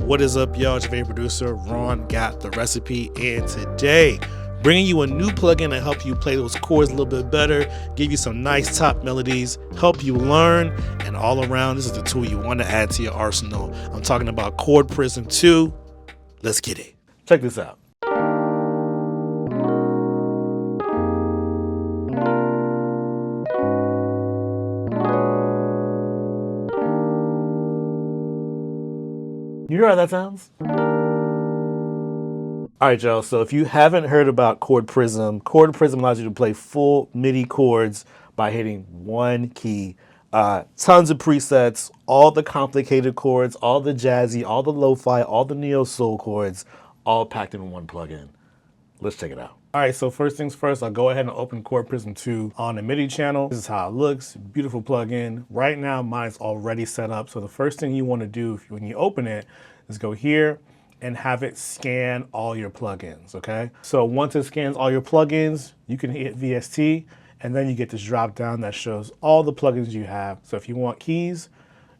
What is up, y'all? It's your favorite producer, Ron got the recipe, and today bringing you a new plugin to help you play those chords a little bit better, give you some nice top melodies, help you learn, and all around, this is the tool you want to add to your arsenal. I'm talking about Chord Prism 2. Let's get it. Check this out. You hear how that sounds? All right, y'all, so if you haven't heard about Chord Prism allows you to play full MIDI chords by hitting one key. Tons of presets, all the complicated chords, all the jazzy, all the lo-fi, all the neo-soul chords, all packed in one plugin. Let's check it out. All right, so first things first, I'll go ahead and open Chord Prism 2 on the MIDI channel. This is how it looks, beautiful plugin. Right now, mine's already set up. So the first thing you wanna do when you open it is go here and have it scan all your plugins, okay? So once it scans all your plugins, you can hit VST, and then you get this drop down that shows all the plugins you have. So if you want keys,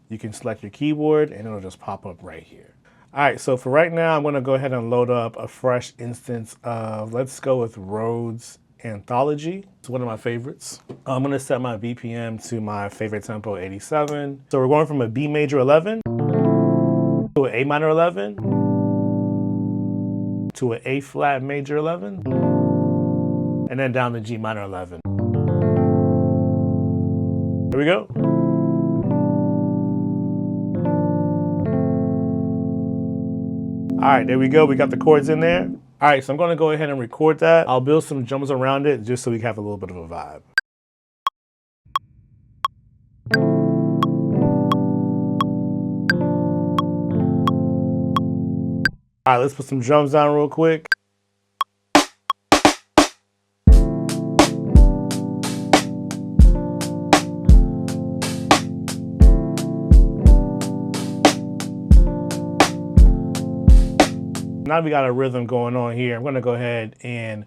you can select your keyboard and it'll just pop up right here. All right, so for right now, I'm gonna go ahead and load up a fresh instance of, let's go with Rhodes Anthology. It's one of my favorites. I'm gonna set my BPM to my favorite tempo, 87. So we're going from a B major 11 to an A minor 11 to an A flat major 11 and then down to G minor 11. Here we go. All right, there we go. We got the chords in there. All right, so I'm gonna go ahead and record that. I'll build some drums around it just so we can have a little bit of a vibe. All right, let's put some drums down real quick. Now we got a rhythm going on here. I'm gonna go ahead and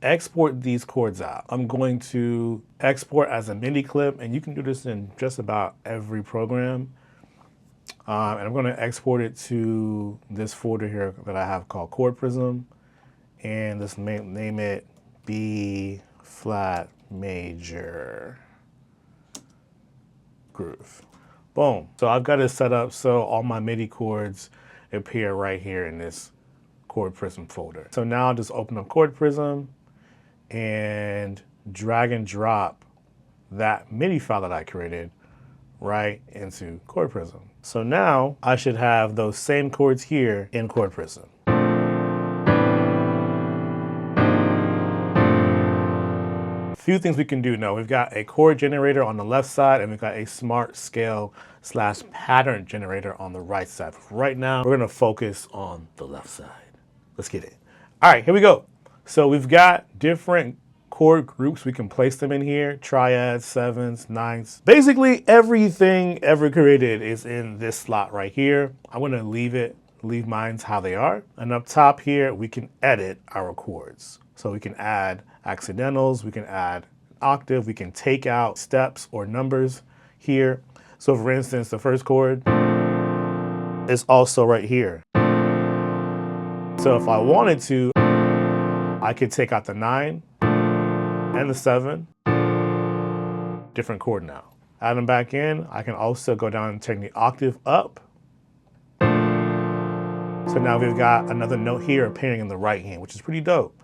export these chords out. I'm going to export as a MIDI clip, and you can do this in just about every program. And I'm gonna export it to this folder here that I have called Chord Prism, and let's name it B flat major groove. Boom. So I've got it set up so all my MIDI chords appear right here in this Chord Prism folder. So now I'll just open up Chord Prism and drag and drop that MIDI file that I created right into Chord Prism. So now I should have those same chords here in Chord Prism. A few things we can do now. We've got a chord generator on the left side and we've got a smart scale / pattern generator on the right side. Right now, we're gonna focus on the left side. Let's get it. All right, here we go. So we've got different chord groups. We can place them in here, triads, sevens, ninths. Basically everything ever created is in this slot right here. I'm gonna leave mine how they are. And up top here, we can edit our chords. So we can add accidentals, we can add octave, we can take out steps or numbers here. So for instance, the first chord is also right here. So if I wanted to, I could take out the 9 and the 7, different chord now. Add them back in, I can also go down and turn the octave up. So now we've got another note here appearing in the right hand, which is pretty dope.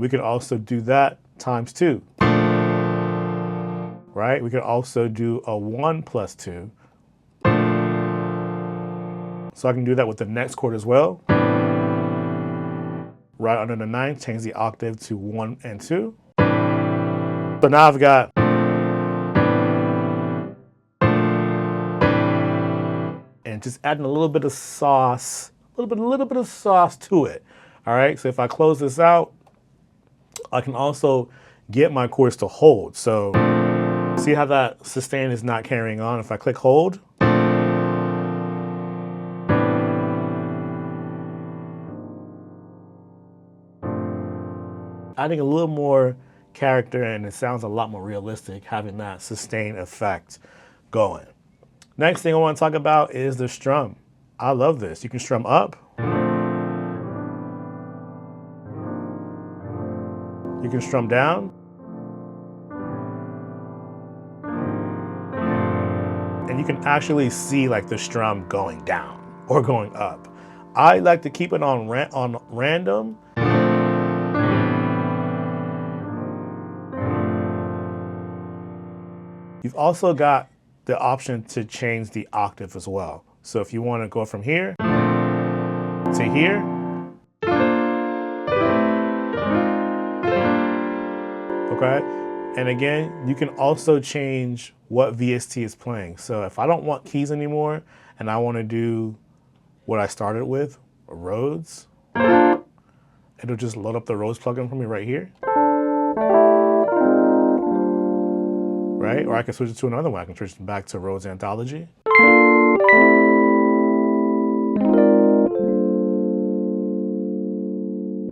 We could also do that times 2, right? We could also do a 1 plus 2. So I can do that with the next chord as well. Right under the 9, change the octave to 1 and 2. So now I've got and just adding a little bit of sauce, a little bit of sauce to it. All right, so if I close this out, I can also get my chords to hold. So see how that sustain is not carrying on? If I click hold, adding a little more character and it sounds a lot more realistic having that sustained effect going. Next thing I want to talk about is the strum. I love this. You can strum up. You can strum down. And you can actually see like the strum going down or going up. I like to keep it on random. You've also got the option to change the octave as well. So if you want to go from here to here, okay? And again, you can also change what VST is playing. So if I don't want keys anymore and I want to do what I started with, Rhodes, it'll just load up the Rhodes plugin for me right here. Right? Or I can switch it to another one. I can switch it back to Rhodes Anthology.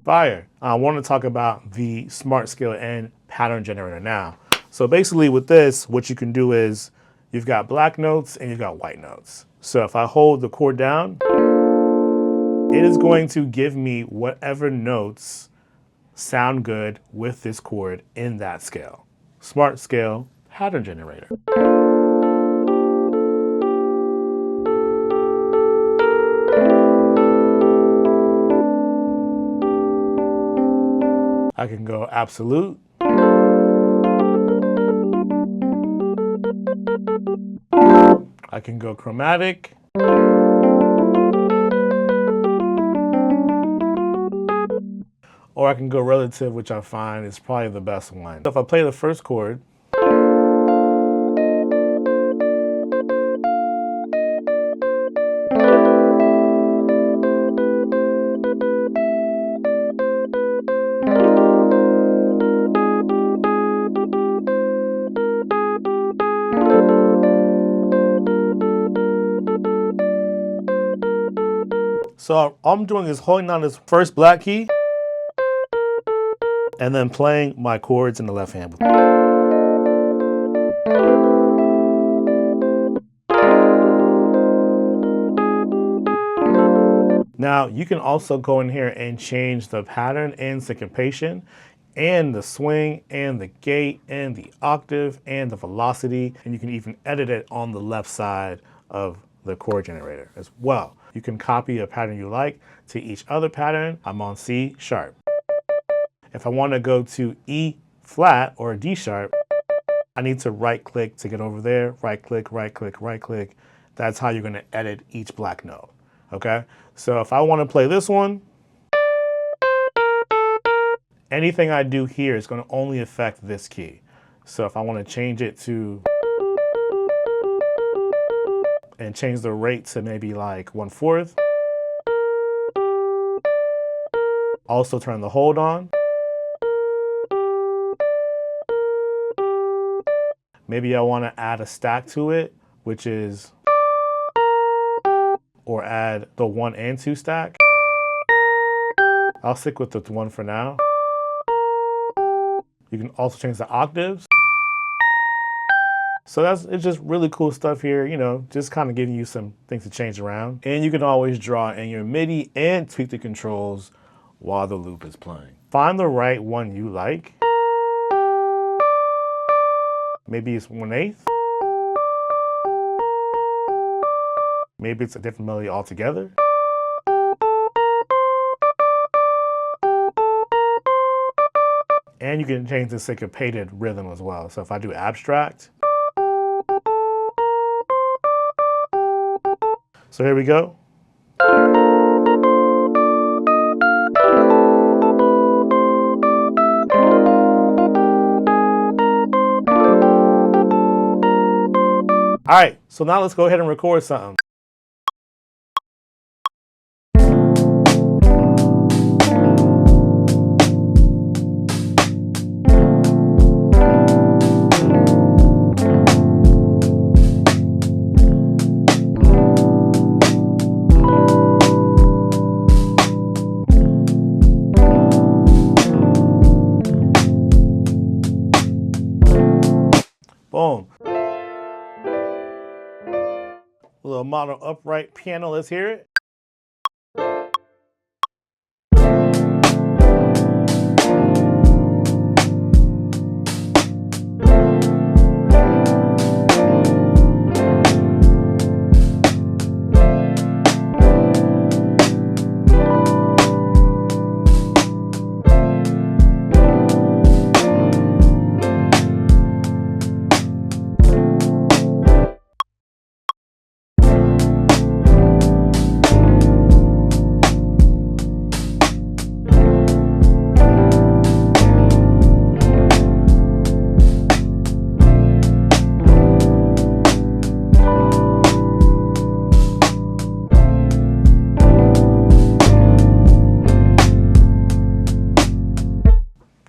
Fire. I want to talk about the Smart Scale and Pattern Generator now. So basically with this, what you can do is you've got black notes and you've got white notes. So if I hold the chord down, it is going to give me whatever notes sound good with this chord in that scale. Smart Scale Pattern Generator. I can go absolute. I can go chromatic. Or I can go relative, which I find is probably the best one. So if I play the first chord, so all I'm doing is holding down this first black key and then playing my chords in the left hand. Now you can also go in here and change the pattern and syncopation and the swing and the gate and the octave and the velocity, and you can even edit it on the left side of the chord generator as well. You can copy a pattern you like to each other pattern. I'm on C sharp. If I want to go to E flat or D sharp, I need to right click to get over there. Right click, right click, right click. That's how you're going to edit each black note. Okay? So if I want to play this one, anything I do here is going to only affect this key. So if I want to change it to and change the rate to maybe like 1/4. Also turn the hold on. Maybe I want to add a stack to it, which is, or add the 1 and 2 stack. I'll stick with the 1 for now. You can also change the octaves. So it's just really cool stuff here, you know, just kind of giving you some things to change around. And you can always draw in your MIDI and tweak the controls while the loop is playing. Find the right one you like. Maybe it's 1/8. Maybe it's a different melody altogether. And you can change the syncopated rhythm as well. So if I do abstract, so here we go. All right, so now let's go ahead and record something. Boom. A little model upright piano. Let's hear it.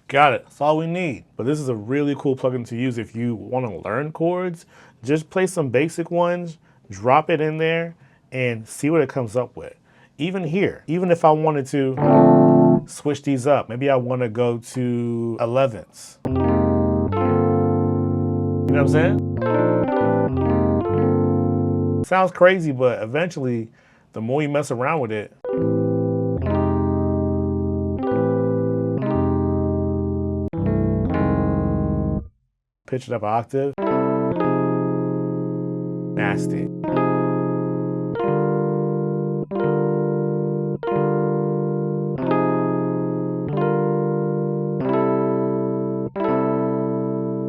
Got it. That's all we need. But this is a really cool plugin to use if you want to learn chords. Just play some basic ones, drop it in there, and see what it comes up with. Even here, even if I wanted to switch these up, maybe I want to go to 11ths. You know what I'm saying? Sounds crazy, but eventually, the more you mess around with it, pitch it up an octave. Nasty.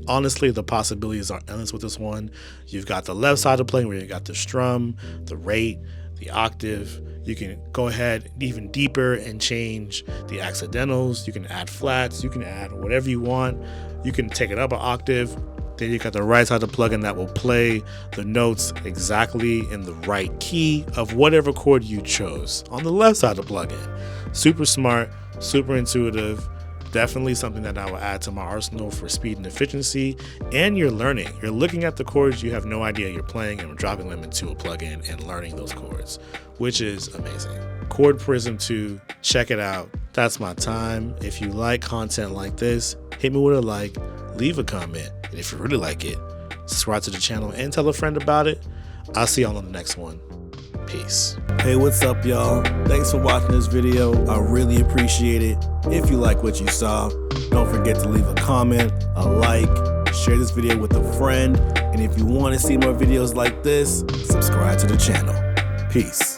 Honestly, the possibilities are endless with this one. You've got the left side of playing where you got the strum, the rate, the octave. You can go ahead even deeper and change the accidentals. You can add flats. You can add whatever you want. You can take it up an octave. Then you got the right side of the plugin that will play the notes exactly in the right key of whatever chord you chose on the left side of the plugin. Super smart, super intuitive. Definitely something that I will add to my arsenal for speed and efficiency. And you're learning. You're looking at the chords you have no idea you're playing and dropping them into a plugin and learning those chords, which is amazing. Chord Prism 2, check it out. That's my time. If you like content like this, hit me with a like, leave a comment, and if you really like it, subscribe to the channel and tell a friend about it. I'll see y'all on the next one. Peace. Hey, what's up, y'all? Thanks for watching this video. I really appreciate it. If you like what you saw, don't forget to leave a comment, a like, share this video with a friend, and if you want to see more videos like this, subscribe to the channel. Peace.